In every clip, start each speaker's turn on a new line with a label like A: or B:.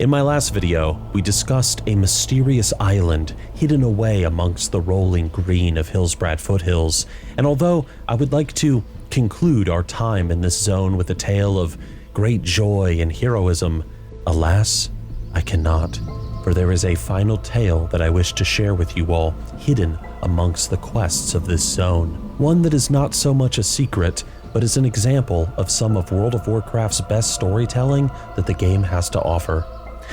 A: In my last video, we discussed a mysterious island hidden away amongst the rolling green of Hillsbrad Foothills, and although I would like to conclude our time in this zone with a tale of great joy and heroism, alas, I cannot, for there is a final tale that I wish to share with you all, hidden amongst the quests of this zone. One that is not so much a secret, but is an example of some of World of Warcraft's best storytelling that the game has to offer.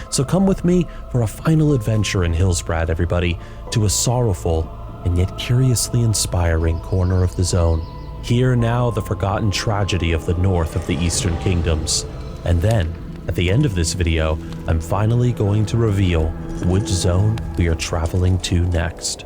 A: So come with me for a final adventure in Hillsbrad, everybody, to a sorrowful and yet curiously inspiring corner of the zone. Hear now the forgotten tragedy of the north of the Eastern Kingdoms. And then, at the end of this video, I'm finally going to reveal which zone we are traveling to next.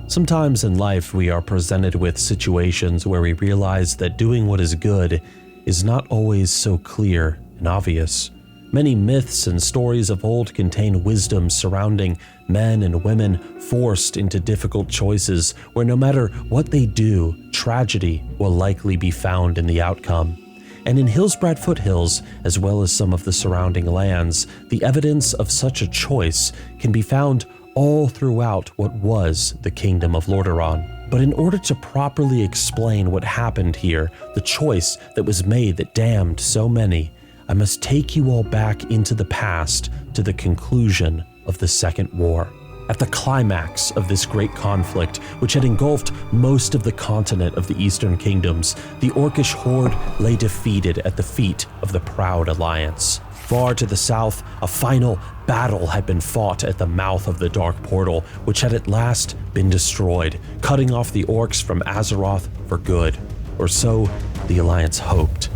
A: Sometimes in life we are presented with situations where we realize that doing what is good is not always so clear and obvious. Many myths and stories of old contain wisdom surrounding men and women forced into difficult choices where no matter what they do, tragedy will likely be found in the outcome. And in Hillsbrad Foothills, as well as some of the surrounding lands, the evidence of such a choice can be found all throughout what was the Kingdom of Alterac. But in order to properly explain what happened here, the choice that was made that damned so many, I must take you all back into the past to the conclusion of the Second War. At the climax of this great conflict, which had engulfed most of the continent of the Eastern Kingdoms, the Orcish horde lay defeated at the feet of the proud alliance. Far to the south, a final battle had been fought at the mouth of the Dark Portal, which had at last been destroyed, cutting off the orcs from Azeroth for good. Or so the Alliance hoped.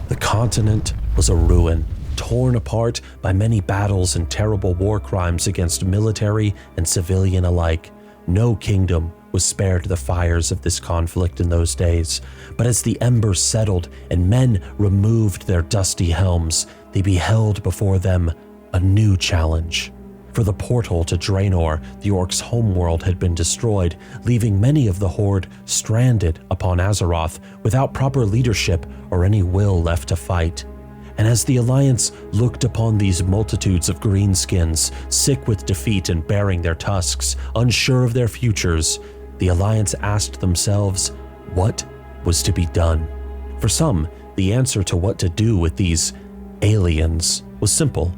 A: The continent was a ruin, torn apart by many battles and terrible war crimes against military and civilian alike. No kingdom was spared the fires of this conflict in those days, but as the embers settled and men removed their dusty helms, they beheld before them a new challenge. For the portal to Draenor, the orcs' homeworld had been destroyed, leaving many of the horde stranded upon Azeroth without proper leadership or any will left to fight. And as the Alliance looked upon these multitudes of greenskins, sick with defeat and bearing their tusks, unsure of their futures, the Alliance asked themselves, what was to be done? For some, the answer to what to do with these aliens was simple.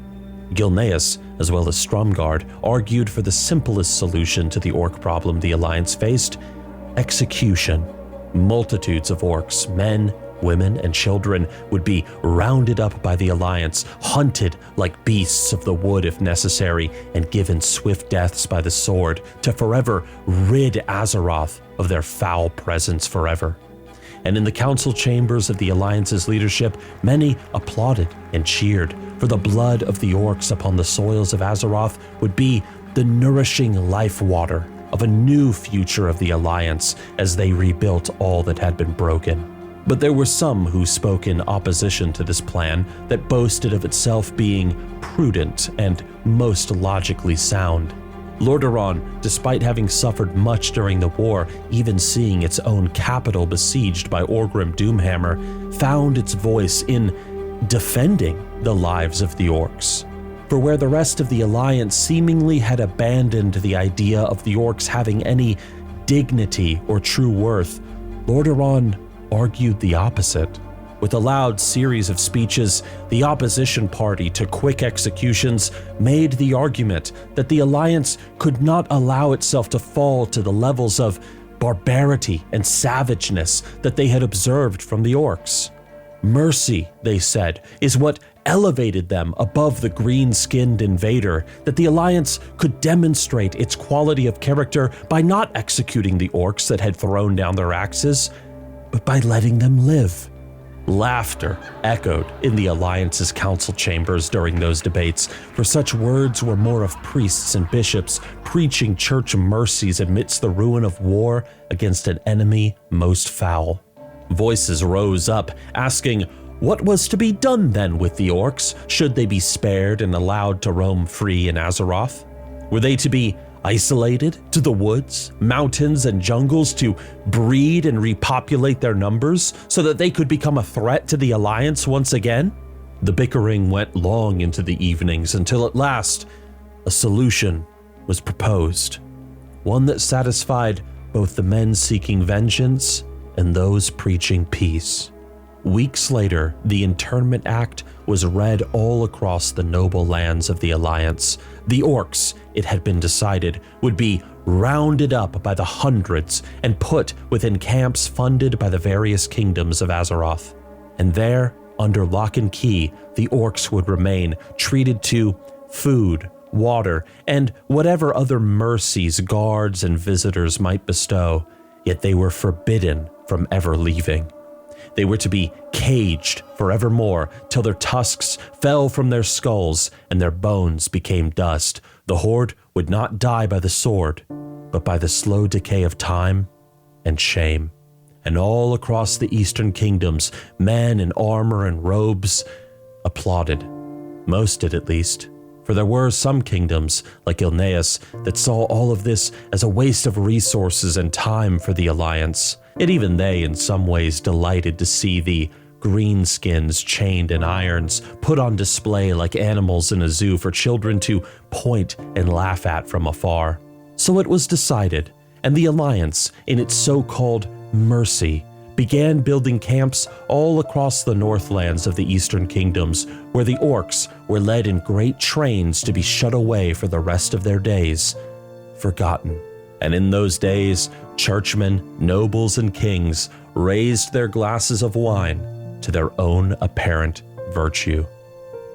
A: Gilneas, as well as Stromgarde, argued for the simplest solution to the orc problem the Alliance faced: execution. Multitudes of orcs, men, women, and children would be rounded up by the Alliance, hunted like beasts of the wood if necessary, and given swift deaths by the sword to forever rid Azeroth of their foul presence forever. And in the council chambers of the Alliance's leadership, many applauded and cheered, for the blood of the orcs upon the soils of Azeroth would be the nourishing life water of a new future of the Alliance as they rebuilt all that had been broken. But there were some who spoke in opposition to this plan that boasted of itself being prudent and most logically sound. Lordaeron, despite having suffered much during the war, even seeing its own capital besieged by Orgrim Doomhammer, found its voice in defending the lives of the orcs. For where the rest of the Alliance seemingly had abandoned the idea of the orcs having any dignity or true worth, Lordaeron argued the opposite. With a loud series of speeches, the opposition party to quick executions made the argument that the Alliance could not allow itself to fall to the levels of barbarity and savageness that they had observed from the orcs. Mercy, they said, is what elevated them above the green-skinned invader, that the Alliance could demonstrate its quality of character by not executing the orcs that had thrown down their axes, but by letting them live. Laughter echoed in the Alliance's council chambers during those debates, for such words were more of priests and bishops preaching church mercies amidst the ruin of war against an enemy most foul. Voices rose up, asking, what was to be done then with the orcs? Should they be spared and allowed to roam free in Azeroth? Were they to be isolated to the woods, mountains, and jungles to breed and repopulate their numbers so that they could become a threat to the Alliance once again? The bickering went long into the evenings until at last a solution was proposed, one that satisfied both the men seeking vengeance and those preaching peace. Weeks later, the Internment Act was read all across the noble lands of the Alliance. The orcs, it had been decided, would be rounded up by the hundreds and put within camps funded by the various kingdoms of Azeroth. And there, under lock and key, the orcs would remain, treated to food, water, and whatever other mercies guards and visitors might bestow, yet they were forbidden from ever leaving. They were to be caged forevermore till their tusks fell from their skulls and their bones became dust. The Horde would not die by the sword, but by the slow decay of time and shame. And all across the eastern kingdoms, men in armor and robes applauded. Most did, at least, for there were some kingdoms, like Ilneas, that saw all of this as a waste of resources and time for the Alliance. Yet even they, in some ways, delighted to see the greenskins chained in irons, put on display like animals in a zoo for children to point and laugh at from afar. So it was decided, and the Alliance, in its so-called mercy, began building camps all across the northlands of the eastern kingdoms, where the orcs were led in great trains to be shut away for the rest of their days, forgotten. And in those days, churchmen, nobles, and kings raised their glasses of wine to their own apparent virtue.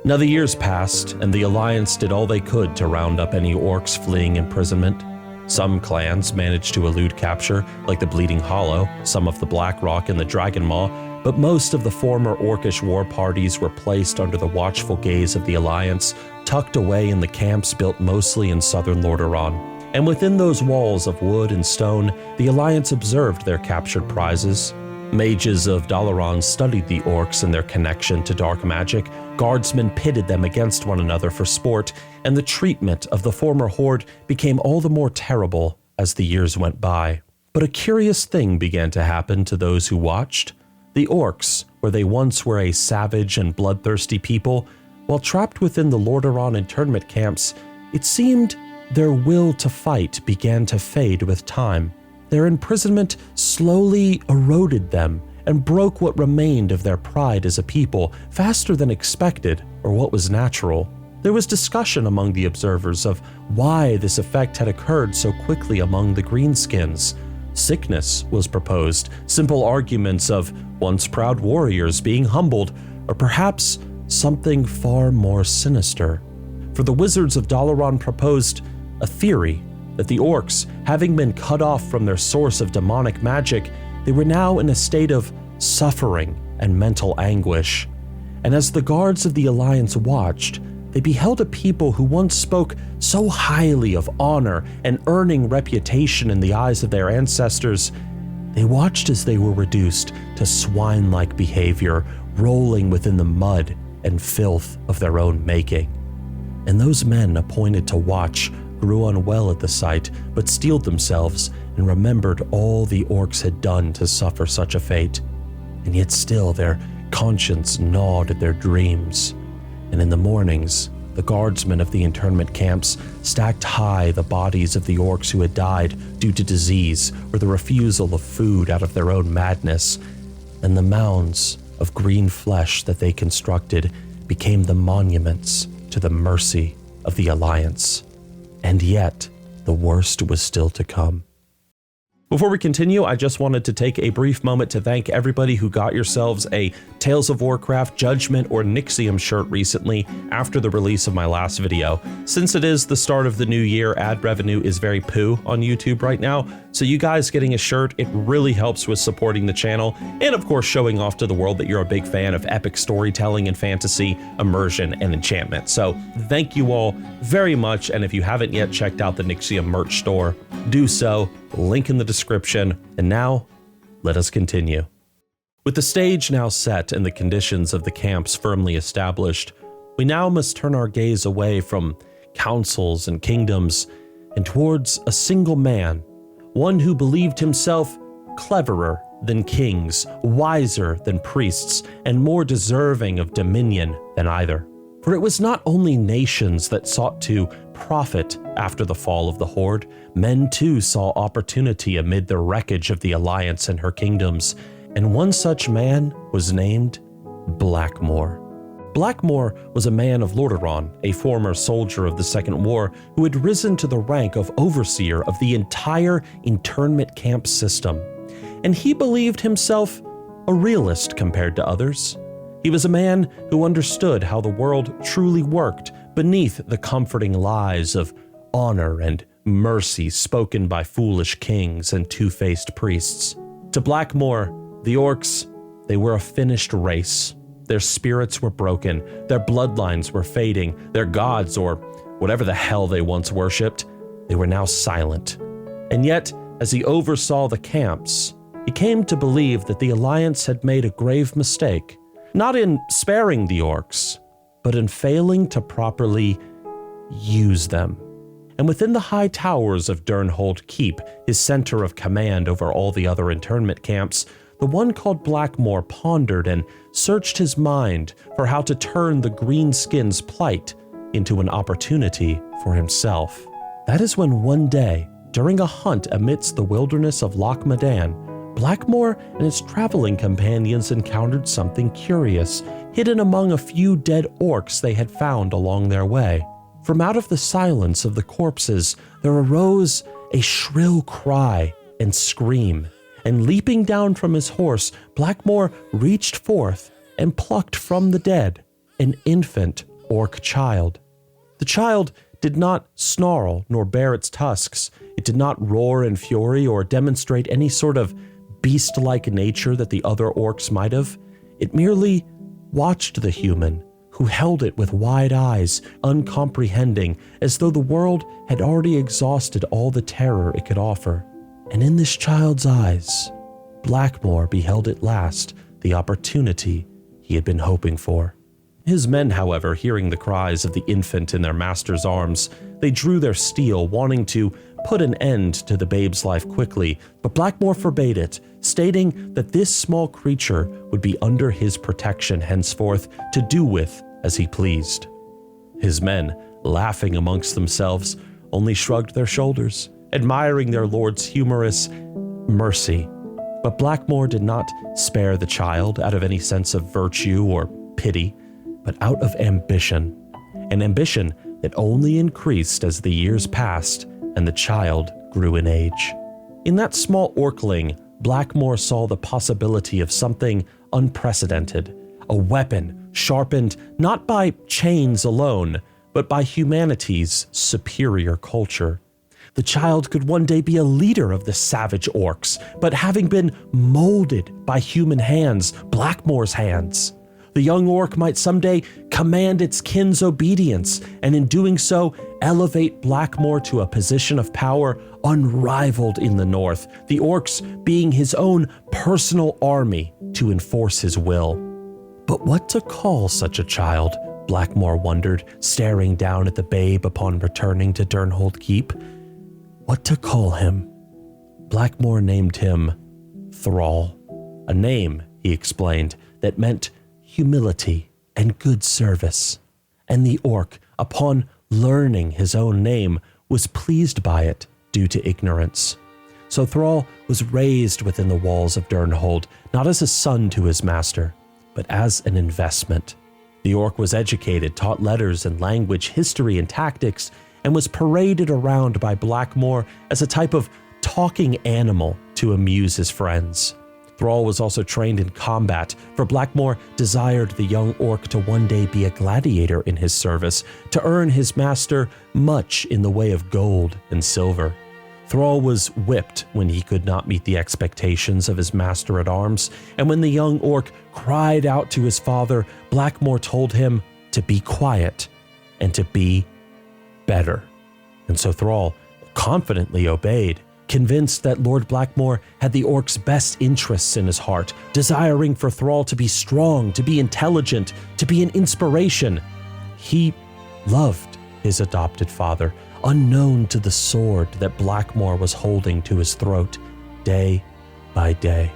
A: Now the years passed, and the Alliance did all they could to round up any orcs fleeing imprisonment. Some clans managed to elude capture, like the Bleeding Hollow, some of the Blackrock and the Dragonmaw, but most of the former orcish war parties were placed under the watchful gaze of the Alliance, tucked away in the camps built mostly in southern Lordaeron. And within those walls of wood and stone, the Alliance observed their captured prizes. Mages of Dalaran studied the orcs and their connection to dark magic. Guardsmen pitted them against one another for sport, and the treatment of the former horde became all the more terrible as the years went by. But a curious thing began to happen to those who watched. The orcs, where they once were a savage and bloodthirsty people, while trapped within the Lordaeron internment camps, it seemed their will to fight began to fade with time. Their imprisonment slowly eroded them and broke what remained of their pride as a people faster than expected or what was natural. There was discussion among the observers of why this effect had occurred so quickly among the greenskins. Sickness was proposed, simple arguments of once proud warriors being humbled, or perhaps something far more sinister. For the wizards of Dalaran proposed a theory that the orcs, having been cut off from their source of demonic magic, they were now in a state of suffering and mental anguish. And as the guards of the Alliance watched, they beheld a people who once spoke so highly of honor and earning reputation in the eyes of their ancestors. They watched as they were reduced to swine-like behavior, rolling within the mud and filth of their own making. And those men appointed to watch grew unwell at the sight, but steeled themselves and remembered all the orcs had done to suffer such a fate. And yet still their conscience gnawed at their dreams. And in the mornings, the guardsmen of the internment camps stacked high the bodies of the orcs who had died due to disease or the refusal of food out of their own madness. And the mounds of green flesh that they constructed became the monuments to the mercy of the Alliance. And yet, the worst was still to come. Before we continue, I just wanted to take a brief moment to thank everybody who got yourselves a Tales of Warcraft, Judgment, or Nixxiom shirt recently after the release of my last video. Since it is the start of the new year, ad revenue is very poo on YouTube right now, so you guys getting a shirt, it really helps with supporting the channel, and of course showing off to the world that you're a big fan of epic storytelling and fantasy, immersion, and enchantment. So thank you all very much, and if you haven't yet checked out the Nixxiom merch store, do so. Link in the description. And now, let us continue. With the stage now set and the conditions of the camps firmly established, we now must turn our gaze away from councils and kingdoms and towards a single man, one who believed himself cleverer than kings, wiser than priests, and more deserving of dominion than either. For it was not only nations that sought to profit after the fall of the Horde, men too saw opportunity amid the wreckage of the Alliance and her kingdoms, and one such man was named Blackmoore. Blackmoore was a man of Lordaeron, a former soldier of the Second War who had risen to the rank of overseer of the entire internment camp system. And he believed himself a realist compared to others. He was a man who understood how the world truly worked beneath the comforting lies of honor and mercy spoken by foolish kings and two-faced priests. To Blackmoore, the orcs, they were a finished race. Their spirits were broken, their bloodlines were fading, their gods, or whatever the hell they once worshipped, they were now silent. And yet, as he oversaw the camps, he came to believe that the Alliance had made a grave mistake, not in sparing the orcs, but in failing to properly use them. And within the high towers of Durnholde Keep, his center of command over all the other internment camps, the one called Blackmoore pondered and searched his mind for how to turn the greenskins' plight into an opportunity for himself. That is when one day, during a hunt amidst the wilderness of Loch Madan, Blackmoore and his traveling companions encountered something curious, hidden among a few dead orcs they had found along their way. From out of the silence of the corpses, there arose a shrill cry and scream, and leaping down from his horse, Blackmoore reached forth and plucked from the dead an infant orc child. The child did not snarl nor bare its tusks. It did not roar in fury or demonstrate any sort of beast-like nature that the other orcs might have. It merely watched the human, who held it with wide eyes, uncomprehending, as though the world had already exhausted all the terror it could offer. And in this child's eyes, Blackmoore beheld at last the opportunity he had been hoping for. His men, however, hearing the cries of the infant in their master's arms, they drew their steel, wanting to put an end to the babe's life quickly, but Blackmoore forbade it, stating that this small creature would be under his protection henceforth to do with as he pleased. His men, laughing amongst themselves, only shrugged their shoulders, admiring their lord's humorous mercy. But Blackmoore did not spare the child out of any sense of virtue or pity, but out of ambition, an ambition that only increased as the years passed and the child grew in age. In that small orcling, Blackmoore saw the possibility of something unprecedented, a weapon sharpened not by chains alone, but by humanity's superior culture. The child could one day be a leader of the savage orcs, but having been molded by human hands, Blackmoore's hands, the young orc might someday command its kin's obedience, and in doing so, elevate Blackmoore to a position of power unrivaled in the north, the orcs being his own personal army to enforce his will. But what to call such a child? Blackmoore wondered, staring down at the babe upon returning to Durnholde Keep. What to call him? Blackmoore named him Thrall, a name, he explained, that meant humility and good service. And the orc, upon learning his own name, was pleased by it due to ignorance. So Thrall was raised within the walls of Durnholde, not as a son to his master, but as an investment. The orc was educated, taught letters and language, history and tactics, and was paraded around by Blackmoore as a type of talking animal to amuse his friends. Thrall was also trained in combat, for Blackmoore desired the young orc to one day be a gladiator in his service, to earn his master much in the way of gold and silver. Thrall was whipped when he could not meet the expectations of his master-at-arms, and when the young orc cried out to his father, Blackmoore told him to be quiet and to be better. And so Thrall confidently obeyed, convinced that Lord Blackmoore had the orc's best interests in his heart, desiring for Thrall to be strong, to be intelligent, to be an inspiration. He loved his adopted father, unknown to the sword that Blackmoore was holding to his throat day by day.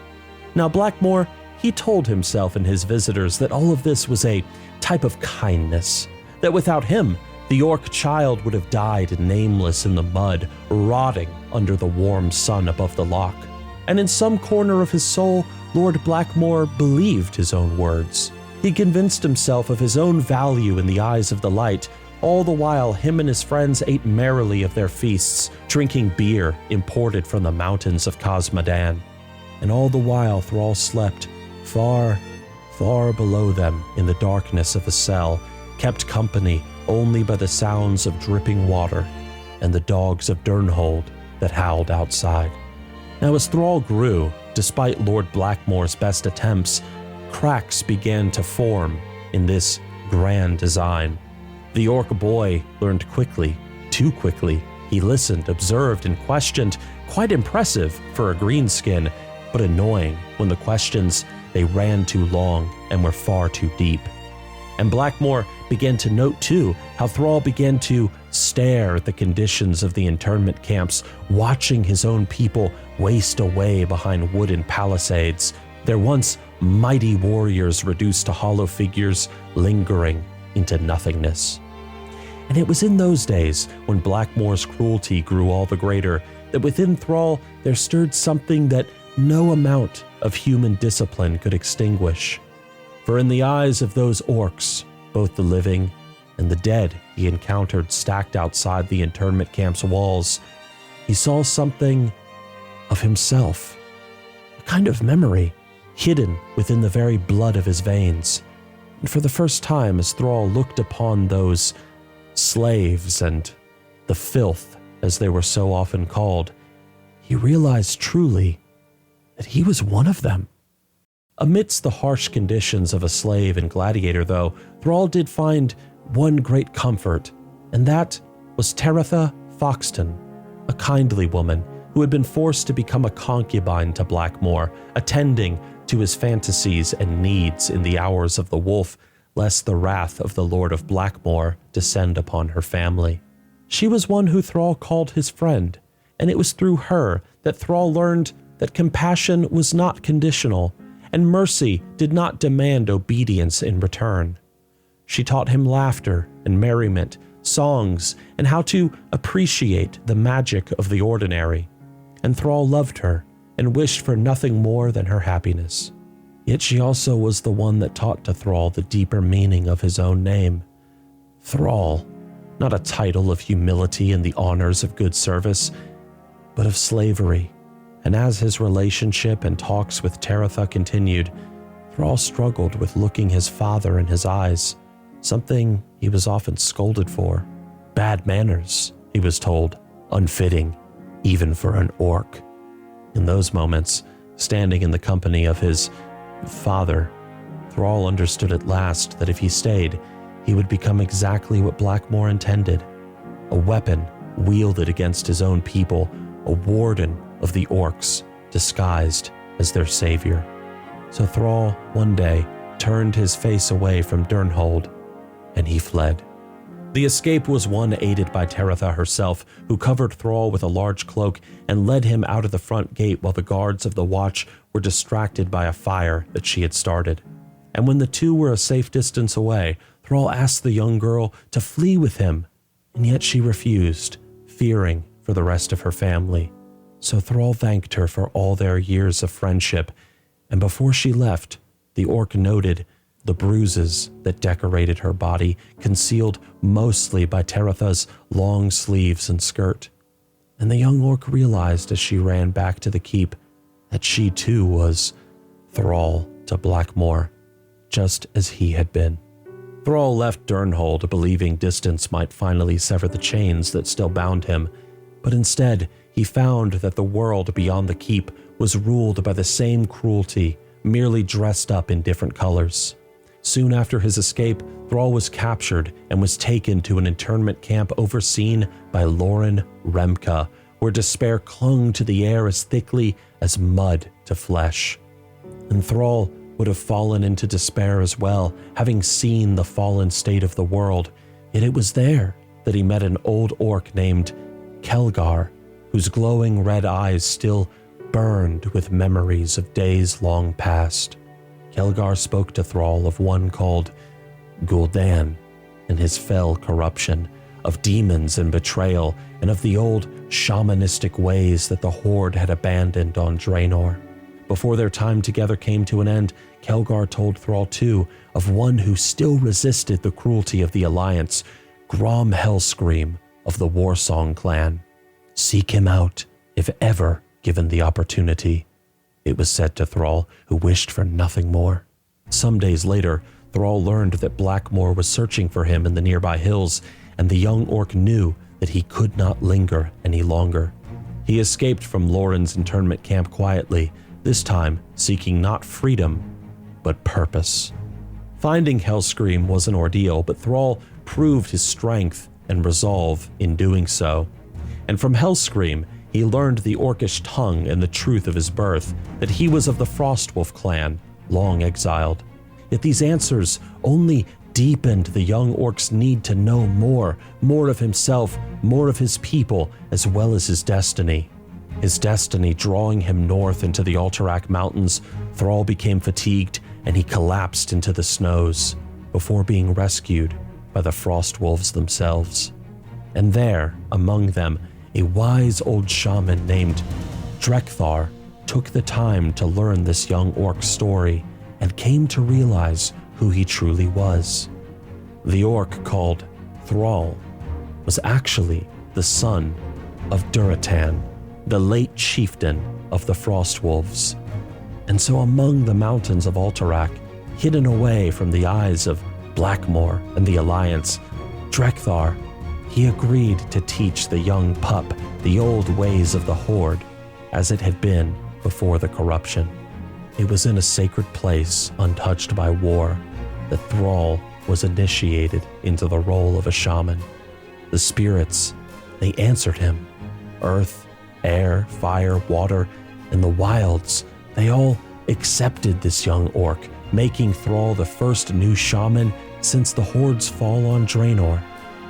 A: Now Blackmoore, he told himself and his visitors that all of this was a type of kindness, that without him, the orc child would have died nameless in the mud, rotting under the warm sun above the loch. And in some corner of his soul, Lord Blackmoore believed his own words. He convinced himself of his own value in the eyes of the light, all the while him and his friends ate merrily of their feasts, drinking beer imported from the mountains of Cosmodan. And all the while Thrall slept, far, far below them in the darkness of a cell, kept company only by the sounds of dripping water and the dogs of Durnholde that howled outside. Now as Thrall grew, despite Lord Blackmoore's best attempts, cracks began to form in this grand design. The orc boy learned quickly, too quickly. He listened, observed, and questioned, quite impressive for a greenskin, but annoying when the questions, they ran too long and were far too deep. And Blackmoore began to note too how Thrall began to stare at the conditions of the internment camps, watching his own people waste away behind wooden palisades, their once mighty warriors reduced to hollow figures lingering into nothingness. And it was in those days, when Blackmoore's cruelty grew all the greater, that within Thrall there stirred something that no amount of human discipline could extinguish. For in the eyes of those orcs, both the living and the dead he encountered stacked outside the internment camp's walls, he saw something of himself, a kind of memory hidden within the very blood of his veins. And for the first time, as Thrall looked upon those slaves and the filth, as they were so often called, he realized truly that he was one of them. Amidst the harsh conditions of a slave and gladiator, though, Thrall did find one great comfort, and that was Taratha Foxton, a kindly woman who had been forced to become a concubine to Blackmoore, attending to his fantasies and needs in the hours of the wolf, lest the wrath of the Lord of Blackmoore descend upon her family. She was one who Thrall called his friend, and it was through her that Thrall learned that compassion was not conditional, and mercy did not demand obedience in return. She taught him laughter and merriment, songs, and how to appreciate the magic of the ordinary. And Thrall loved her and wished for nothing more than her happiness. Yet she also was the one that taught to Thrall the deeper meaning of his own name. Thrall, not a title of humility and the honors of good service, but of slavery. And as his relationship and talks with Taratha continued, Thrall struggled with looking his father in his eyes, something he was often scolded for. Bad manners, he was told, unfitting, even for an orc. In those moments, standing in the company of his father, Thrall understood at last that if he stayed, he would become exactly what Blackmoore intended, a weapon wielded against his own people, a warden of the orcs, disguised as their savior. So Thrall, one day, turned his face away from Durnholde, and he fled. The escape was one aided by Taratha herself, who covered Thrall with a large cloak and led him out of the front gate while the guards of the watch were distracted by a fire that she had started. And when the two were a safe distance away, Thrall asked the young girl to flee with him, and yet she refused, fearing for the rest of her family. So Thrall thanked her for all their years of friendship, and before she left, the orc noted the bruises that decorated her body, concealed mostly by Taratha's long sleeves and skirt. And the young orc realized as she ran back to the keep that she too was thrall to Blackmoore, just as he had been. Thrall left Durnholde believing distance might finally sever the chains that still bound him, but instead he found that the world beyond the keep was ruled by the same cruelty, merely dressed up in different colors. Soon after his escape, Thrall was captured and was taken to an internment camp overseen by Lauren Remka, where despair clung to the air as thickly as mud to flesh. And Thrall would have fallen into despair as well, having seen the fallen state of the world, yet it was there that he met an old orc named Kelgar, whose glowing red eyes still burned with memories of days long past. Kelgar spoke to Thrall of one called Gul'dan and his fell corruption, of demons and betrayal, and of the old shamanistic ways that the Horde had abandoned on Draenor. Before their time together came to an end, Kelgar told Thrall too of one who still resisted the cruelty of the Alliance, Grom Hellscream of the Warsong clan. Seek him out, if ever given the opportunity, it was said to Thrall, who wished for nothing more. Some days later, Thrall learned that Blackmoore was searching for him in the nearby hills, and the young orc knew that he could not linger any longer. He escaped from Lauren's internment camp quietly, this time seeking not freedom, but purpose. Finding Hellscream was an ordeal, but Thrall proved his strength and resolve in doing so. And from Hellscream, he learned the orcish tongue and the truth of his birth, that he was of the Frostwolf clan, long exiled. Yet these answers only deepened the young orc's need to know more of himself, more of his people, as well as his destiny. His destiny drawing him north into the Alterac mountains, Thrall became fatigued and he collapsed into the snows before being rescued by the Frostwolves themselves. And there, among them, a wise old shaman named Drekthar took the time to learn this young orc's story and came to realize who he truly was. The orc called Thrall was actually the son of Durotan, the late chieftain of the Frostwolves. And so among the mountains of Alterac, hidden away from the eyes of Blackmoore and the Alliance, Drekthar, he agreed to teach the young pup the old ways of the Horde as it had been before the corruption. It was in a sacred place untouched by war that Thrall was initiated into the role of a shaman. The spirits, they answered him. Earth, air, fire, water, and the wilds, they all accepted this young orc, making Thrall the first new shaman since the Horde's fall on Draenor.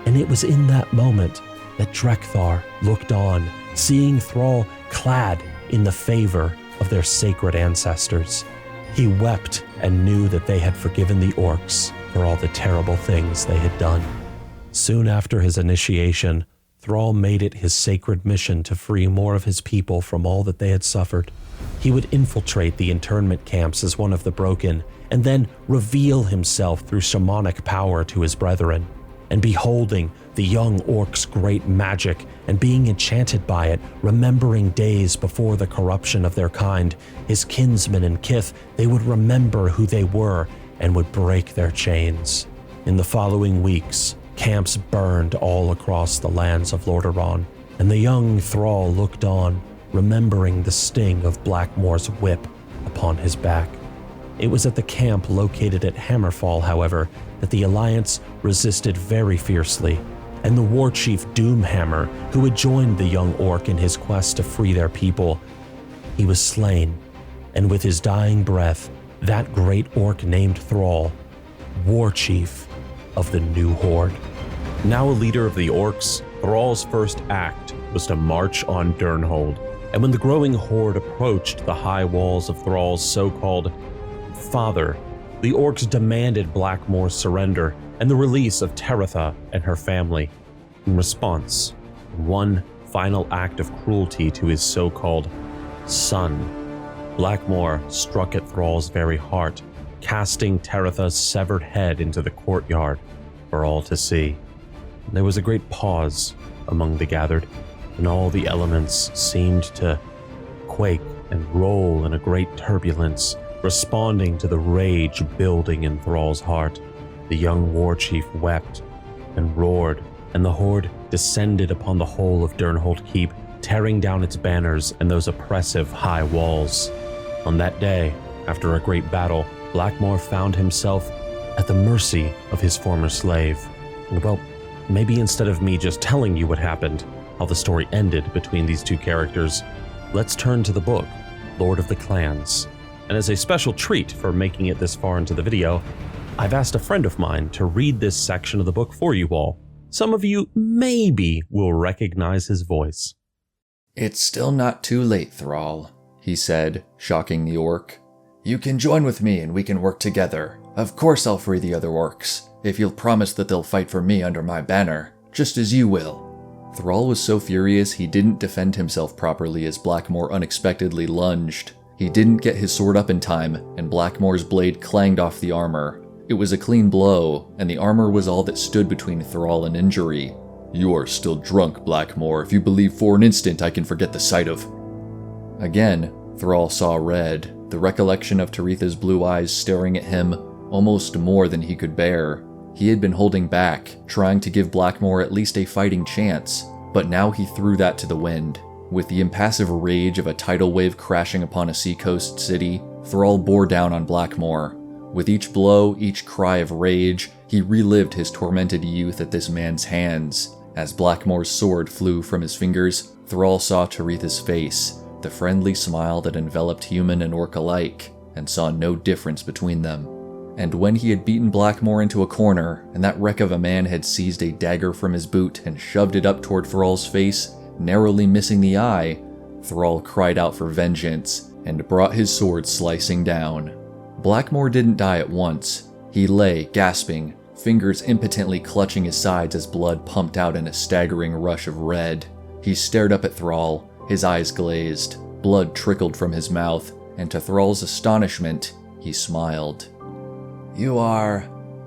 A: And it was in that moment that Drekthar looked on, seeing Thrall clad in the favor of their sacred ancestors. He wept and knew that they had forgiven the orcs for all the terrible things they had done. Soon after his initiation, Thrall made it his sacred mission to free more of his people from all that they had suffered. He would infiltrate the internment camps as one of the broken, and then reveal himself through shamanic power to his brethren. And beholding the young orc's great magic and being enchanted by it, remembering days before the corruption of their kind, his kinsmen and kith, they would remember who they were and would break their chains. In the following weeks, camps burned all across the lands of Lordaeron, and the young Thrall looked on, remembering the sting of Blackmoore's whip upon his back. It was at the camp located at Hammerfall, however, that the Alliance resisted very fiercely, and the war chief Doomhammer, who had joined the young orc in his quest to free their people, he was slain, and with his dying breath, that great orc named Thrall, war chief of the new Horde. Now a leader of the orcs, Thrall's first act was to march on Durnholde, and when the growing Horde approached the high walls of Thrall's so-called father, the orcs demanded Blackmoore's surrender and the release of Teretha and her family. In response, one final act of cruelty to his so-called son, Blackmoore struck at Thrall's very heart, casting Teretha's severed head into the courtyard for all to see. There was a great pause among the gathered, and all the elements seemed to quake and roll in a great turbulence, responding to the rage building in Thrall's heart. The young war chief wept and roared, and the Horde descended upon the whole of Durnholde Keep, tearing down its banners and those oppressive high walls. On that day, after a great battle, Blackmoore found himself at the mercy of his former slave. And well, maybe instead of me just telling you what happened, how the story ended between these two characters, let's turn to the book, Lord of the Clans. And as a special treat for making it this far into the video, I've asked a friend of mine to read this section of the book for you all. some of you maybe will recognize his voice.
B: "It's still not too late, Thrall," he said, shocking the orc. "You can join with me and we can work together. Of course I'll free the other orcs, if you'll promise that they'll fight for me under my banner, just as you will." Thrall was so furious he didn't defend himself properly as Blackmoore unexpectedly lunged. He didn't get his sword up in time, and Blackmoore's blade clanged off the armor. It was a clean blow, and the armor was all that stood between Thrall and injury. "You are still drunk, Blackmoore, if you believe for an instant I can forget the sight of..." Again, Thrall saw red, the recollection of Taritha's blue eyes staring at him almost more than he could bear. He had been holding back, trying to give Blackmoore at least a fighting chance, but now he threw that to the wind. With the impassive rage of a tidal wave crashing upon a seacoast city, Thrall bore down on Blackmoore. With each blow, each cry of rage, he relived his tormented youth at this man's hands. As Blackmoore's sword flew from his fingers, Thrall saw Taritha's face, the friendly smile that enveloped human and orc alike, and saw no difference between them. And when he had beaten Blackmoore into a corner, and that wreck of a man had seized a dagger from his boot and shoved it up toward Thrall's face, narrowly missing the eye, Thrall cried out for vengeance, and brought his sword slicing down. Blackmoore didn't die at once. He lay, gasping, fingers impotently clutching his sides as blood pumped out in a staggering rush of red. He stared up at Thrall, his eyes glazed, blood trickled from his mouth, and to Thrall's astonishment, he smiled. "You are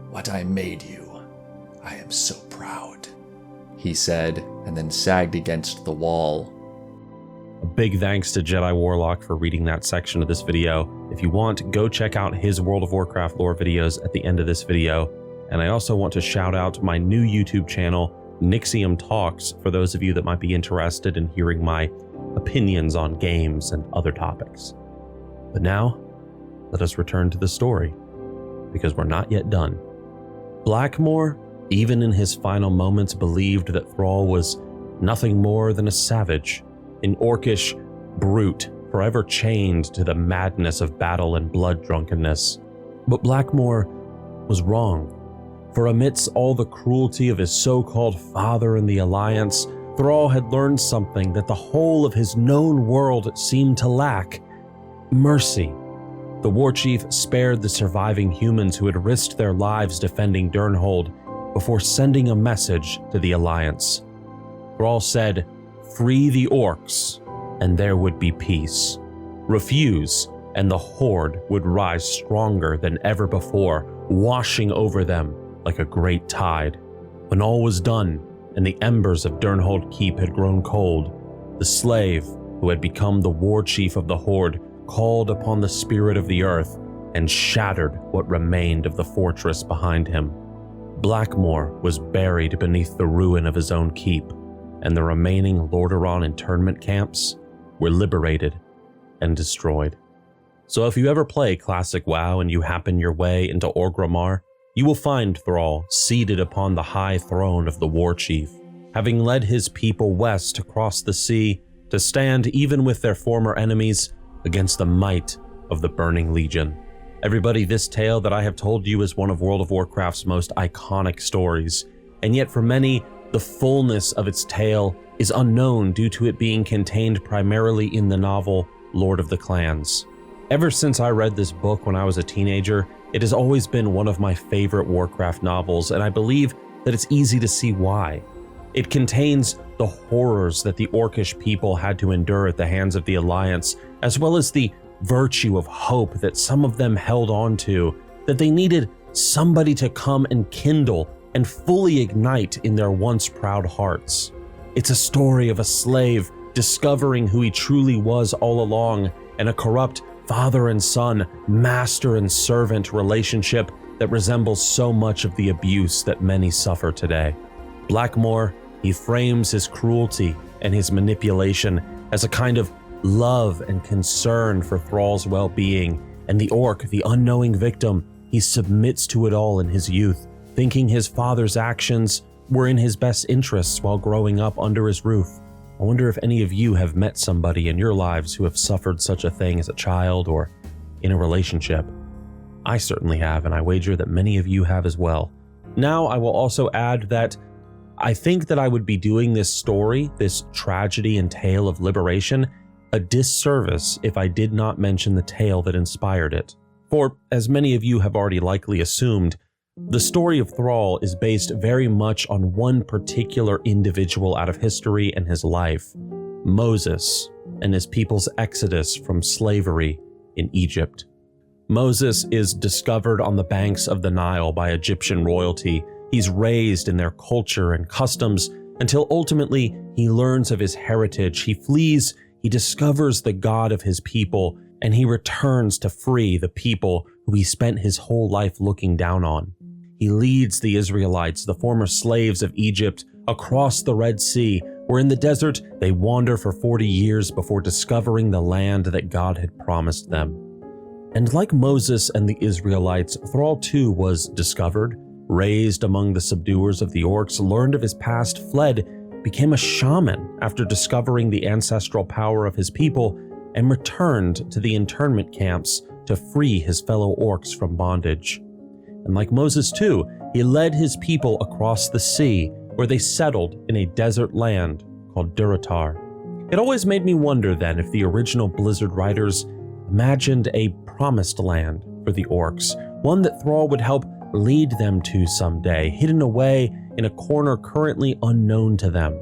B: what I made you. I am so proud," he said, and then sagged against the wall.
A: A big thanks to Jedi Warlock for reading that section of this video. If you want, go check out his World of Warcraft lore videos at the end of this video. And I also want to shout out my new YouTube channel, Nixxiom Talks, for those of you that might be interested in hearing my opinions on games and other topics. But now, let us return to the story, because we're not yet done. Blackmoore, even in his final moments, believed that Thrall was nothing more than a savage, an orcish brute forever chained to the madness of battle and blood drunkenness. But Blackmoore was wrong, for amidst all the cruelty of his so-called father in the Alliance, Thrall had learned something that the whole of his known world seemed to lack: mercy. The war chief spared the surviving humans who had risked their lives defending Durnholde before sending a message to the Alliance. Thrall said, "Free the orcs, and there would be peace. Refuse, and the Horde would rise stronger than ever before, washing over them like a great tide." When all was done, and the embers of Durnholde Keep had grown cold, the slave, who had become the war chief of the Horde, called upon the spirit of the earth and shattered what remained of the fortress behind him. Blackmoore was buried beneath the ruin of his own keep, and the remaining Orc Internment Camps were liberated and destroyed. So if you ever play Classic WoW and you happen your way into Orgrimmar, you will find Thrall seated upon the high throne of the war chief, having led his people west across the sea to stand even with their former enemies against the might of the Burning Legion. Everybody, this tale that I have told you is one of World of Warcraft's most iconic stories, and yet for many, the fullness of its tale is unknown due to it being contained primarily in the novel Lord of the Clans. Ever since I read this book when I was a teenager, it has always been one of my favorite Warcraft novels, and I believe that it's easy to see why. It contains the horrors that the orcish people had to endure at the hands of the Alliance, as well as the virtue of hope that some of them held on to, that they needed somebody to come and kindle and fully ignite in their once proud hearts. It's a story of a slave discovering who he truly was all along, and a corrupt father and son, master and servant relationship that resembles so much of the abuse that many suffer today. Blackmoore, he frames his cruelty and his manipulation as a kind of love and concern for Thrall's well-being, and the orc, the unknowing victim, he submits to it all in his youth, thinking his father's actions were in his best interests while growing up under his roof. I wonder if any of you have met somebody in your lives who have suffered such a thing as a child or in a relationship. I certainly have, and I wager that many of you have as well. Now, I will also add that I think that I would be doing this story, this tragedy and tale of liberation, a disservice if I did not mention the tale that inspired it. For, as many of you have already likely assumed, the story of Thrall is based very much on one particular individual out of history and his life, Moses, and his people's exodus from slavery in Egypt. Moses is discovered on the banks of the Nile by Egyptian royalty. He's raised in their culture and customs until ultimately he learns of his heritage. He flees, he discovers the God of his people, and he returns to free the people who he spent his whole life looking down on. He leads the Israelites, the former slaves of Egypt, across the Red Sea, where in the desert they wander for 40 years before discovering the land that God had promised them. And like Moses and the Israelites, Thrall too was discovered, raised among the subduers of the orcs, learned of his past, fled, became a shaman after discovering the ancestral power of his people, and returned to the internment camps to free his fellow orcs from bondage. And like Moses too, he led his people across the sea, where they settled in a desert land called Durotar. It always made me wonder then if the original Blizzard writers imagined a promised land for the orcs, one that Thrall would help lead them to someday, hidden away in a corner currently unknown to them.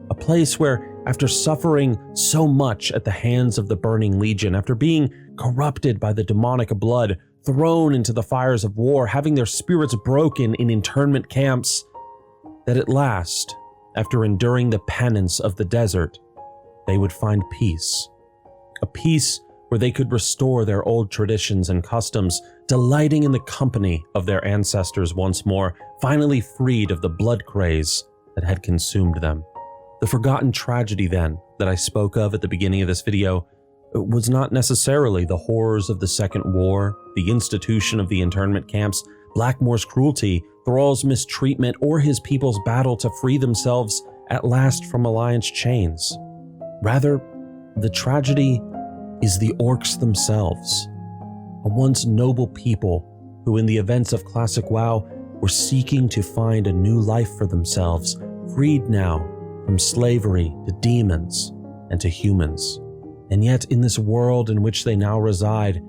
A: A place where, after suffering so much at the hands of the Burning Legion, after being corrupted by the demonic blood, thrown into the fires of war, having their spirits broken in internment camps, that at last, after enduring the penance of the desert, they would find peace. A peace where they could restore their old traditions and customs, delighting in the company of their ancestors once more, finally freed of the blood craze that had consumed them. The forgotten tragedy then that I spoke of at the beginning of this video was not necessarily the horrors of the Second War, the institution of the internment camps, Blackmoore's cruelty, Thrall's mistreatment, or his people's battle to free themselves at last from Alliance chains. Rather, the tragedy is the orcs themselves, a once noble people who in the events of classic WoW were seeking to find a new life for themselves, freed now from slavery to demons and to humans. And yet in this world in which they now reside,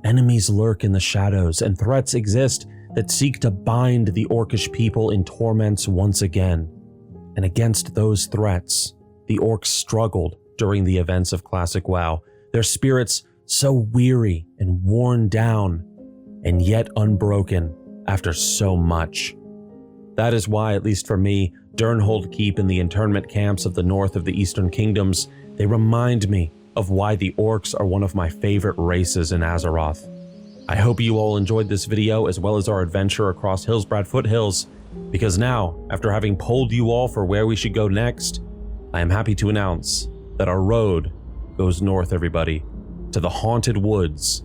A: enemies lurk in the shadows and threats exist that seek to bind the orcish people in torments once again. And against those threats, the orcs struggled during the events of classic WoW, their spirits so weary and worn down, and yet unbroken after so much. That is why, at least for me, Durnholde Keep and the internment camps of the north of the Eastern Kingdoms, they remind me of why the orcs are one of my favorite races in Azeroth. I hope you all enjoyed this video as well as our adventure across Hillsbrad Foothills, because now, after having polled you all for where we should go next, I am happy to announce that our road goes north, everybody, to the haunted woods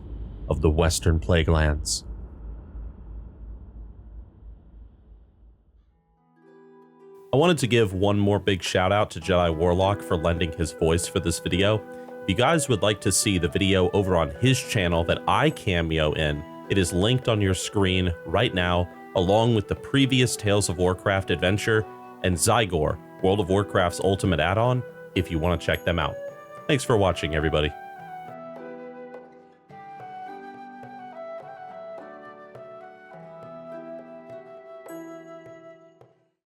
A: of the Western Plaguelands. I wanted to give one more big shout out to Jedi Warlock for lending his voice for this video. If you guys would like to see the video over on his channel that I cameo in, it is linked on your screen right now, along with the previous Tales of Warcraft adventure and Zygor, World of Warcraft's ultimate add-on, if you want to check them out. Thanks for watching, everybody.